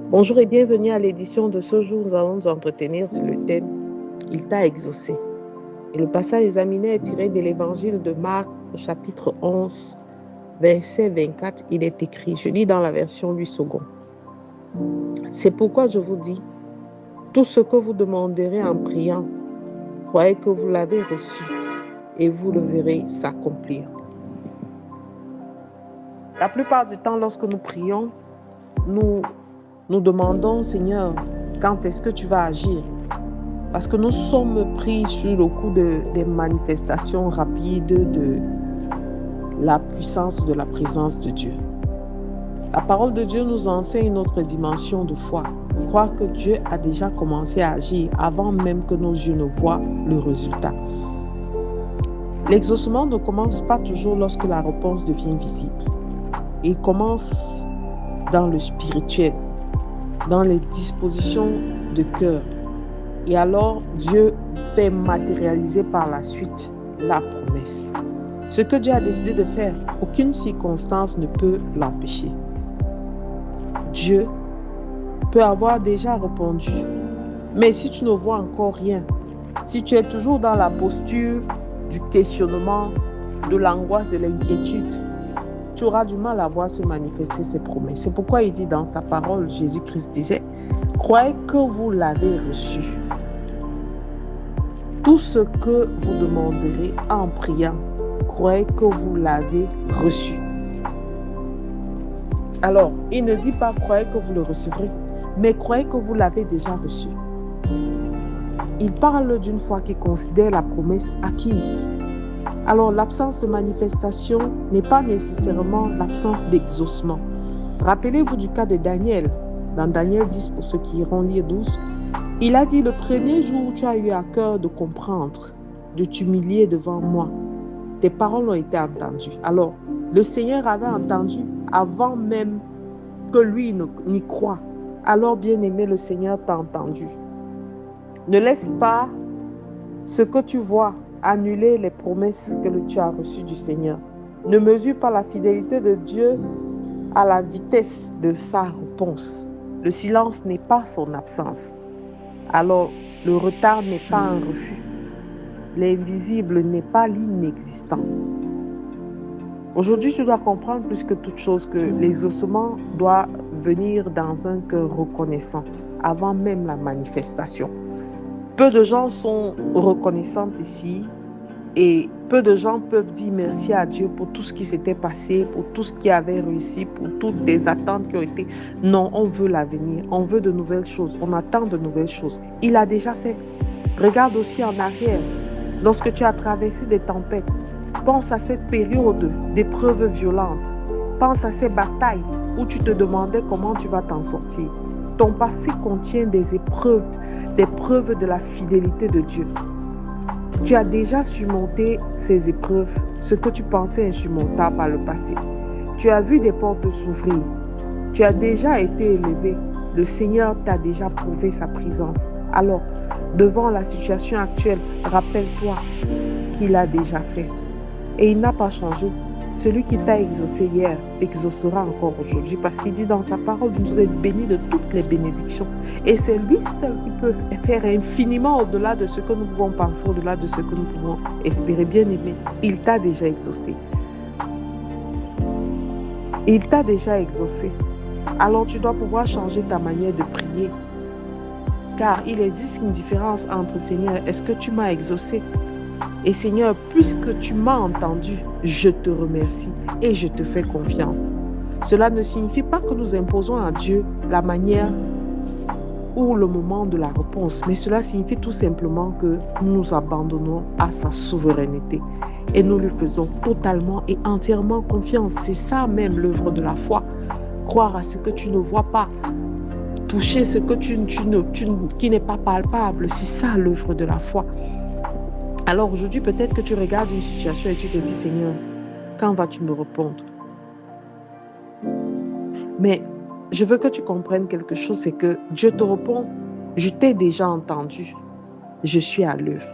Bonjour et bienvenue à l'édition de ce jour. Nous allons nous entretenir sur le thème « Il t'a exaucé ». Et le passage examiné est tiré de l'évangile de Marc, chapitre 11, verset 24. Il est écrit, je lis dans la version 8 secondes. C'est pourquoi je vous dis, tout ce que vous demanderez en priant, croyez que vous l'avez reçu et vous le verrez s'accomplir. La plupart du temps, lorsque nous prions, nous demandons, Seigneur, quand est-ce que tu vas agir? Parce que nous sommes pris sur le coup des manifestations rapides de la puissance de la présence de Dieu. La parole de Dieu nous enseigne une autre dimension de foi. Croire que Dieu a déjà commencé à agir avant même que nos yeux ne voient le résultat. L'exaucement ne commence pas toujours lorsque la réponse devient visible. Il commence dans le spirituel, dans les dispositions de cœur. Et alors, Dieu fait matérialiser par la suite la promesse. Ce que Dieu a décidé de faire, aucune circonstance ne peut l'empêcher. Dieu peut avoir déjà répondu. Mais si tu ne vois encore rien, si tu es toujours dans la posture du questionnement, de l'angoisse, de l'inquiétude, tu auras du mal à voir se manifester ses promesses. C'est pourquoi il dit dans sa parole, Jésus-Christ disait, « Croyez que vous l'avez reçu. Tout ce que vous demanderez en priant, croyez que vous l'avez reçu. » Alors, il ne dit pas « croyez que vous le recevrez », mais croyez que vous l'avez déjà reçu. Il parle d'une foi qui considère la promesse acquise. Alors, l'absence de manifestation n'est pas nécessairement l'absence d'exaucement. Rappelez-vous du cas de Daniel. Dans Daniel 10, pour ceux qui iront lire 12, il a dit, le premier jour où tu as eu à cœur de comprendre, de t'humilier devant moi, tes paroles ont été entendues. Alors, le Seigneur avait entendu avant même que lui n'y croie. Alors, bien-aimé, le Seigneur t'a entendu. Ne laisse pas ce que tu vois annuler les promesses que tu as reçues du Seigneur. Ne mesure pas la fidélité de Dieu à la vitesse de sa réponse. Le silence n'est pas son absence. Alors, le retard n'est pas un refus. L'invisible n'est pas l'inexistant. Aujourd'hui, tu dois comprendre plus que toute chose que l'exaucement doit venir dans un cœur reconnaissant avant même la manifestation. Peu de gens sont reconnaissants ici et peu de gens peuvent dire merci à Dieu pour tout ce qui s'était passé, pour tout ce qui avait réussi, pour toutes les attentes qui ont été. Non, on veut l'avenir, on veut de nouvelles choses, on attend de nouvelles choses. Il a déjà fait. Regarde aussi en arrière, lorsque tu as traversé des tempêtes, pense à cette période d'épreuves violentes, pense à ces batailles où tu te demandais comment tu vas t'en sortir. Ton passé contient des preuves de la fidélité de Dieu. Tu as déjà surmonté ces épreuves, ce que tu pensais insurmontable par le passé. Tu as vu des portes s'ouvrir. Tu as déjà été élevé. Le Seigneur t'a déjà prouvé sa présence. Alors, devant la situation actuelle, rappelle-toi qu'il a déjà fait. Et il n'a pas changé. Celui qui t'a exaucé hier exaucera encore aujourd'hui parce qu'il dit dans sa parole, vous êtes bénis de toutes les bénédictions. Et c'est lui seul qui peut faire infiniment au-delà de ce que nous pouvons penser, au-delà de ce que nous pouvons espérer. Bien aimé, il t'a déjà exaucé. Il t'a déjà exaucé. Alors tu dois pouvoir changer ta manière de prier. Car il existe une différence entre Seigneur, est-ce que tu m'as exaucé? Et Seigneur, puisque tu m'as entendu, je te remercie et je te fais confiance. Cela ne signifie pas que nous imposons à Dieu la manière ou le moment de la réponse, mais cela signifie tout simplement que nous nous abandonnons à sa souveraineté et nous lui faisons totalement et entièrement confiance. C'est ça même l'œuvre de la foi. Croire à ce que tu ne vois pas, toucher ce que qui n'est pas palpable, c'est ça l'œuvre de la foi. Alors aujourd'hui, peut-être que tu regardes une situation et tu te dis, Seigneur, quand vas-tu me répondre? Mais je veux que tu comprennes quelque chose, c'est que Dieu te répond, je t'ai déjà entendu, je suis à l'œuvre.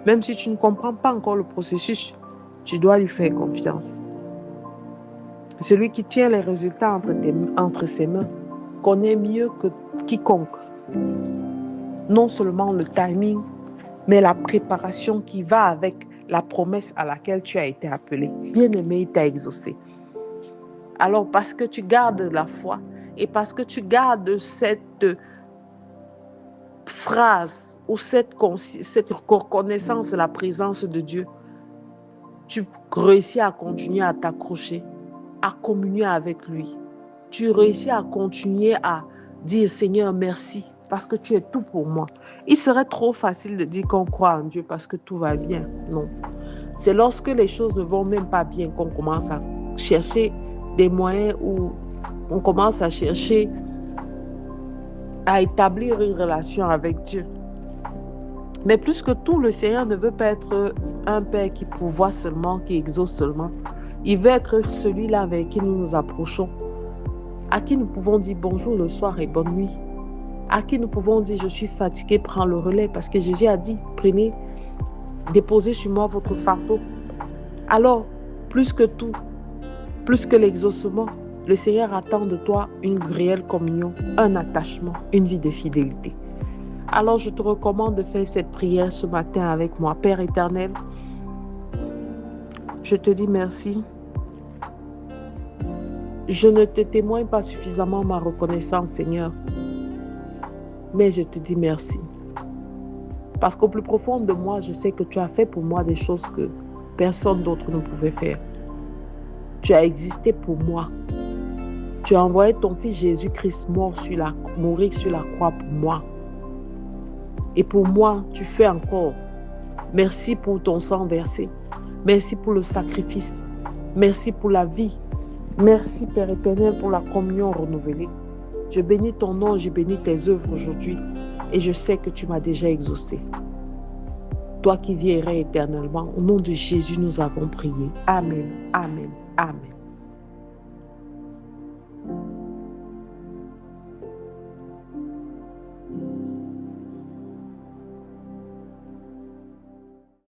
Même si tu ne comprends pas encore le processus, tu dois lui faire confiance. Celui qui tient les résultats entre ses mains connaît mieux que quiconque non seulement le timing, mais la préparation qui va avec la promesse à laquelle tu as été appelé. Bien-aimé, il t'a exaucé. Alors, parce que tu gardes la foi et parce que tu gardes cette phrase ou cette reconnaissance de la présence de Dieu, tu réussis à continuer à t'accrocher, à communier avec lui. Tu réussis à continuer à dire Seigneur, merci, parce que tu es tout pour moi. Il serait trop facile de dire qu'on croit en Dieu parce que tout va bien. Non. C'est lorsque les choses ne vont même pas bien qu'on commence à chercher des moyens ou on commence à chercher à établir une relation avec Dieu. Mais plus que tout, le Seigneur ne veut pas être un Père qui pourvoit seulement, qui exauce seulement. Il veut être celui-là avec qui nous nous approchons, à qui nous pouvons dire bonjour le soir et bonne nuit, à qui nous pouvons dire je suis fatigué, prends le relais, parce que Jésus a dit prenez, déposez sur moi votre fardeau. Alors, plus que tout, plus que l'exaucement, le Seigneur attend de toi une réelle communion, un attachement, une vie de fidélité. Alors, je te recommande de faire cette prière ce matin avec moi. Père éternel, je te dis merci. Je ne te témoigne pas suffisamment ma reconnaissance, Seigneur, mais je te dis merci. Parce qu'au plus profond de moi, je sais que tu as fait pour moi des choses que personne d'autre ne pouvait faire. Tu as existé pour moi. Tu as envoyé ton fils Jésus-Christ mourir sur la croix pour moi. Et pour moi, tu fais encore. Merci pour ton sang versé. Merci pour le sacrifice. Merci pour la vie. Merci, Père éternel, pour la communion renouvelée. Je bénis ton nom, je bénis tes œuvres aujourd'hui. Et je sais que tu m'as déjà exaucé. Toi qui vis et règnes éternellement, au nom de Jésus, nous avons prié. Amen, amen, amen.